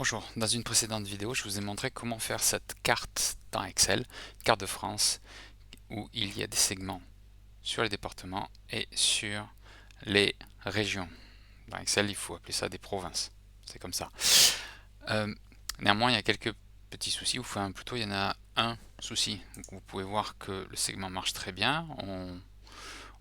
Bonjour, dans une précédente vidéo, je vous ai montré comment faire cette carte dans Excel, carte de France, où il y a des segments sur les départements et sur les régions. Dans Excel, il faut appeler ça des provinces. C'est comme ça. Euh, Néanmoins, il y a quelques petits soucis, ou enfin plutôt il y en a un souci. Donc, vous pouvez voir que le segment marche très bien.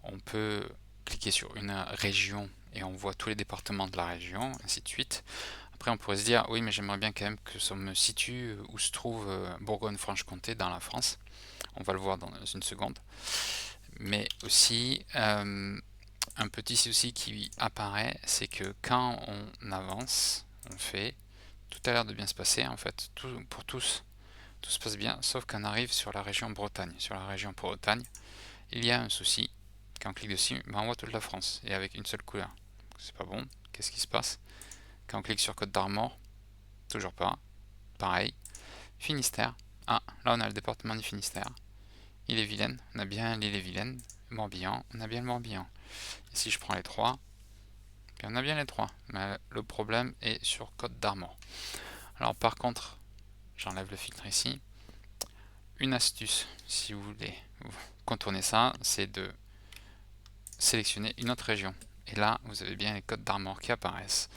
On peut cliquer sur une région et on voit tous les départements de la région, ainsi de suite. Après, on pourrait se dire, oui, mais j'aimerais bien quand même que ça me situe où se trouve Bourgogne-Franche-Comté dans la France. On va le voir dans une seconde. Mais aussi, un petit souci qui apparaît, c'est que quand on avance, on fait, tout a l'air de bien se passer, en fait, pour tous, tout se passe bien, sauf qu'on arrive sur la région Bretagne. Sur la région Bretagne, il y a un souci. Quand on clique dessus, ben on voit toute la France, et avec une seule couleur. C'est pas bon. Qu'est-ce qui se passe? Quand on clique sur Côte d'Armor, toujours pas. Pareil. Finistère. Ah, là on a le département du Finistère. Ille-et-Vilaine, on a bien l'Ille-et-Vilaine. Morbihan, on a bien le Morbihan. Et si je prends les trois, on a bien les trois. Mais le problème est sur Côte d'Armor. Alors par contre, j'enlève le filtre ici. Une astuce, si vous voulez contourner ça, c'est de sélectionner une autre région. Et là, vous avez bien les Côtes d'Armor qui apparaissent.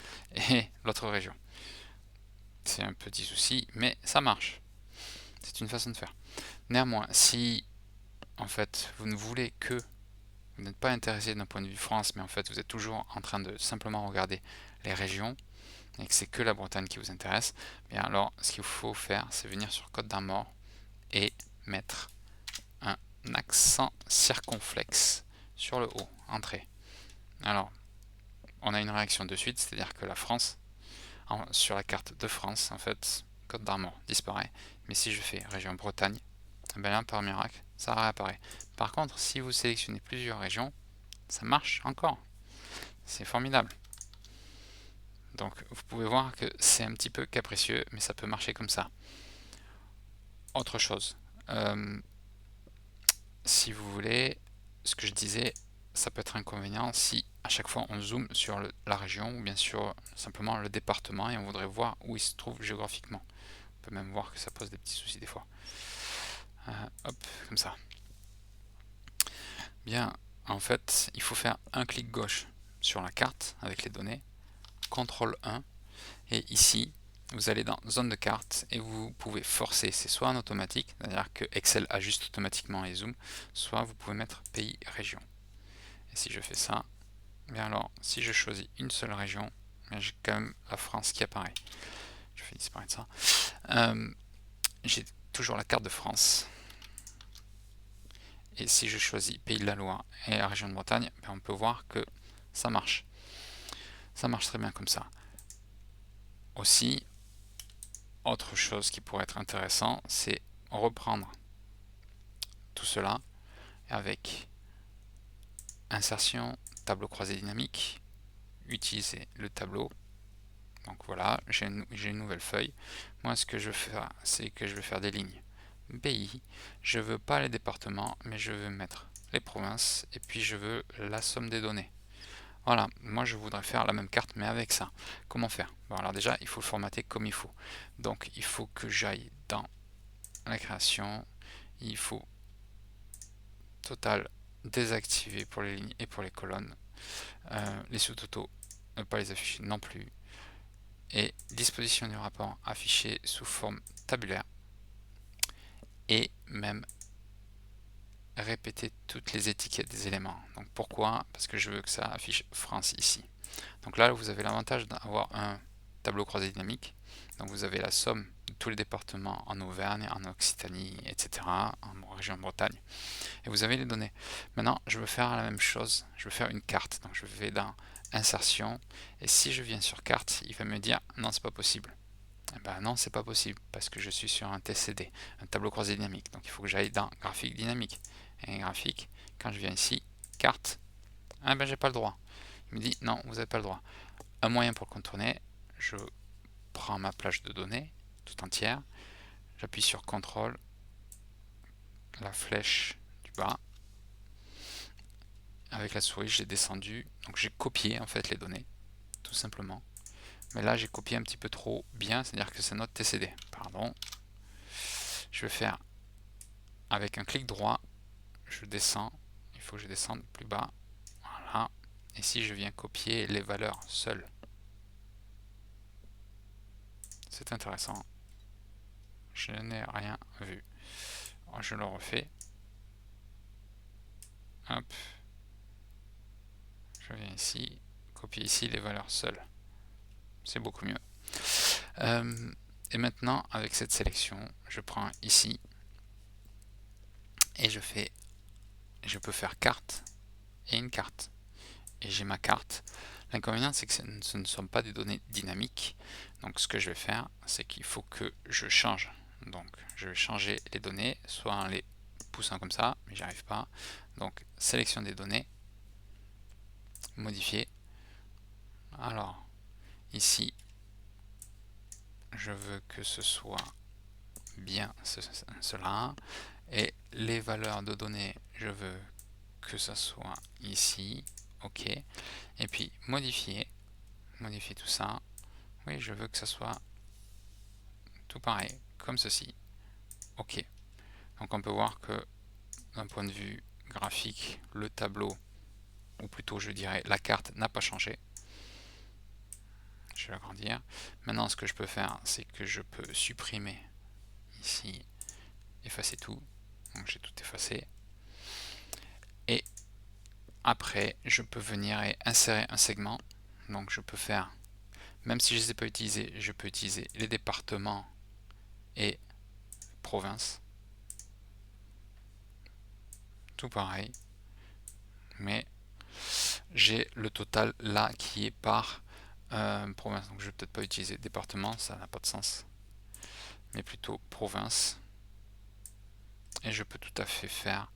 Et l'autre région. C'est un petit souci, mais ça marche. C'est une façon de faire. Néanmoins, si en fait vous ne voulez que, vous n'êtes pas intéressé d'un point de vue France, mais en fait vous êtes toujours en train de simplement regarder les régions et que c'est que la Bretagne qui vous intéresse, bien alors ce qu'il faut faire, c'est venir sur Côte d'Armor et mettre un accent circonflexe sur le haut, entrée. Alors, on a une réaction de suite, c'est-à-dire que la France, sur la carte de France, en fait, Côte d'Armor disparaît. Mais si je fais région Bretagne, ben là, par miracle, ça réapparaît. Par contre, si vous sélectionnez plusieurs régions, ça marche encore. C'est formidable. Donc, vous pouvez voir que c'est un petit peu capricieux, mais ça peut marcher comme ça. Autre chose, euh, si vous voulez, ce que je disais, ça peut être inconvénient si à chaque fois on zoome sur la région ou bien sûr simplement le département et on voudrait voir où il se trouve géographiquement. On peut même voir que ça pose des petits soucis des fois. Hop, comme ça. Bien, en fait, il faut faire un clic gauche sur la carte avec les données, CTRL 1, et ici, vous allez dans zone de carte et vous pouvez forcer, c'est soit en automatique, c'est-à-dire que Excel ajuste automatiquement les zooms, soit vous pouvez mettre pays, région. Et si je fais ça, bien alors, si je choisis une seule région, j'ai quand même la France qui apparaît. Je fais disparaître ça. J'ai toujours la carte de France. Et si je choisis Pays de la Loire et la région de Bretagne, ben on peut voir que ça marche. Ça marche très bien comme ça. Aussi, autre chose qui pourrait être intéressant, c'est reprendre tout cela avec insertion, tableau croisé dynamique, utiliser le tableau. Donc voilà, j'ai une nouvelle feuille. Moi, ce que je vais faire, c'est que je vais faire des lignes pays. Je veux pas les départements, mais je veux mettre les provinces et puis je veux la somme des données. Voilà, moi je voudrais faire la même carte mais avec ça. Comment faire? Bon, alors déjà, il faut le formater comme il faut. Donc il faut que j'aille dans la création, il faut total désactiver pour les lignes et pour les colonnes. Les sous-totaux, ne pas les afficher non plus. Et disposition du rapport affiché sous forme tabulaire. Et même répéter toutes les étiquettes des éléments. Donc pourquoi? Parce que je veux que ça affiche France ici. Donc là, vous avez l'avantage d'avoir un tableau croisé dynamique. Donc vous avez la somme de tous les départements en Auvergne, en Occitanie, etc., en région Bretagne. Et vous avez les données. Maintenant, je veux faire la même chose. Je veux faire une carte. Donc je vais dans Insertion. Et si je viens sur Carte, il va me dire non, c'est pas possible. Eh ben non, c'est pas possible parce que je suis sur un TCD, un tableau croisé dynamique. Donc il faut que j'aille dans Graphique dynamique. Et graphique, quand je viens ici, Carte, ah ben j'ai pas le droit. Il me dit non, vous n'avez pas le droit. Un moyen pour le contourner, je prends ma plage de données tout entière, j'appuie sur CTRL, la flèche du bas, avec la souris j'ai descendu, donc j'ai copié en fait les données, tout simplement. Mais là j'ai copié un petit peu trop bien, c'est à dire que c'est notre TCD, pardon. Je vais faire avec un clic droit, je descends, il faut que je descende plus bas, voilà. Ici je viens copier les valeurs seules. C'est intéressant, je n'ai rien vu. Je le refais, hop, je viens ici, copier ici les valeurs seules, c'est beaucoup mieux. Et maintenant avec cette sélection, je prends ici et je peux faire carte et une carte. Et j'ai ma carte. L'inconvénient, c'est que ce ne sont pas des données dynamiques. Donc ce que je vais faire, c'est qu'il faut que je change. Donc je vais changer les données, soit en les poussant comme ça, mais j'y arrive pas. Donc sélection des données, modifier. Alors ici, je veux que ce soit bien cela. Et les valeurs de données, je veux que ça soit ici. OK. Et puis modifier tout ça. Oui, je veux que ça soit tout pareil, comme ceci. OK. Donc on peut voir que d'un point de vue graphique, le tableau, ou plutôt je dirais la carte, n'a pas changé. Je vais agrandir. Maintenant, ce que je peux faire, c'est que je peux supprimer ici, effacer tout. Donc j'ai tout effacé. Et après, je peux venir et insérer un segment. Donc je peux faire, même si je ne les ai pas utilisés, je peux utiliser les départements et provinces. Tout pareil. Mais j'ai le total là qui est par province. Donc je vais peut-être pas utiliser département, ça n'a pas de sens. Mais plutôt province. Et je peux tout à fait faire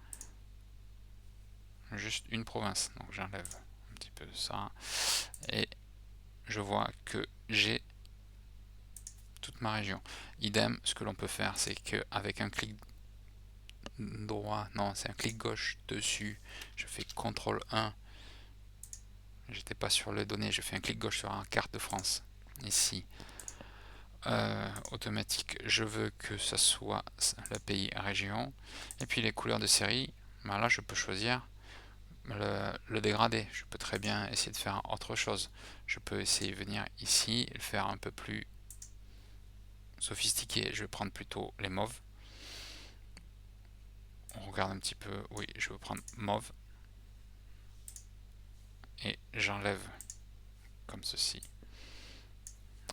juste une province. Donc j'enlève un petit peu de ça. Et je vois que j'ai toute ma région. Idem, ce que l'on peut faire, c'est qu'avec un clic droit, non, c'est un clic gauche dessus, je fais CTRL 1. J'étais pas sur les données, je fais un clic gauche sur la carte de France. Ici, automatique, je veux que ça soit le pays région. Et puis les couleurs de série, ben là je peux choisir le dégradé. Je peux très bien essayer de faire autre chose. Je peux essayer de venir ici et le faire un peu plus sophistiqué. Je vais prendre plutôt les mauves. On regarde un petit peu. Oui, je vais prendre mauve. Et j'enlève comme ceci.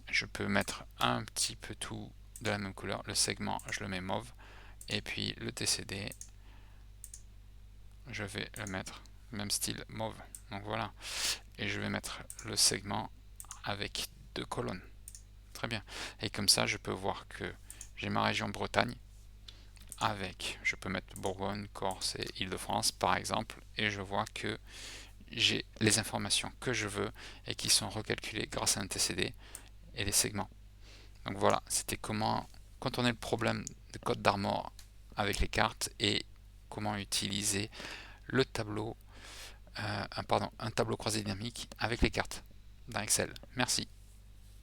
Je peux mettre un petit peu tout de la même couleur. Le segment, je le mets mauve. Et puis le TCD, je vais le mettre même style mauve. Donc voilà. Et je vais mettre le segment avec 2 colonnes. Très bien. Et comme ça, je peux voir que j'ai ma région Bretagne avec, je peux mettre Bourgogne, Corse et Île-de-France par exemple, et je vois que j'ai les informations que je veux et qui sont recalculées grâce à un TCD et les segments. Donc voilà, c'était comment contourner le problème de code d'Armor avec les cartes et comment utiliser le tableau, un tableau croisé dynamique avec les cartes dans Excel. Merci.